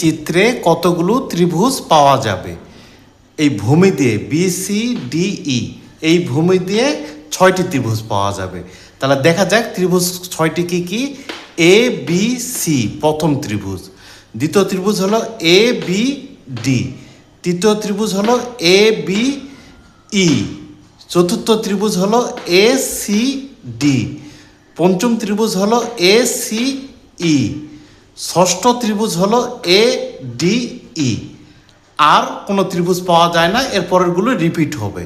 চিত্রে কতগুলো ত্রিভুজ পাওয়া যাবে? এই ভূমি দিয়ে BCDE এই ভূমি দিয়ে 6টি ত্রিভুজ পাওয়া যাবে। তাহলে দেখা যাক ত্রিভুজ 6টি কি কি। ABC প্রথম ত্রিভুজ, দ্বিতীয় ত্রিভুজ হলো ABD, তৃতীয় ত্রিভুজ হলো ABE, চতুর্থ ত্রিভুজ হলো ACD, পঞ্চম ত্রিভুজ হলো ACE, ষষ্ঠ ত্রিভুজ হলো ADE। আর কোনো ত্রিভুজ পাওয়া যায় না, এরপরেরগুলো রিপিট হবে।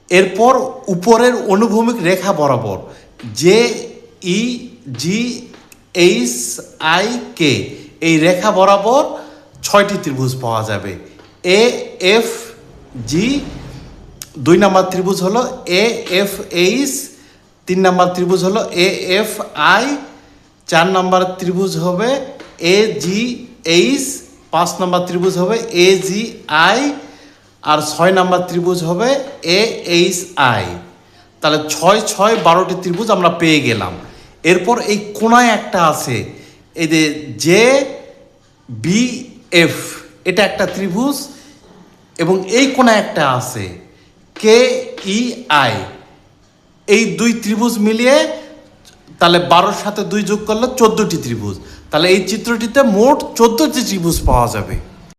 এরপর উপরের অনুভূমিক রেখা বরাবর JEGHIK এই রেখা বরাবর 6টি ত্রিভুজ পাওয়া যাবে। AFG 2 নম্বর ত্রিভুজ হলো AFH, 3 নম্বর ত্রিভুজ হলো AFI, 4 নম্বর ত্রিভুজ হবে AGH, 5 নম্বর ত্রিভুজ হবে AGI, আর 6 নম্বর ত্রিভুজ হবে AHI। তাহলে 6 6 12টি ত্রিভুজ আমরা পেয়ে গেলাম। এরপর এই কোণায় একটা আছে, এই যে JBF, এটা একটা ত্রিভুজ, এবং এই কোণায় একটা আছে KEI। এই দুই ত্রিভুজ মিলিয়ে তাহলে 12-র সাথে 2 যোগ করলে 14টি ত্রিভুজ। তাহলে এই চিত্রটিতে মোট 14টি ত্রিভুজ পাওয়া যাবে।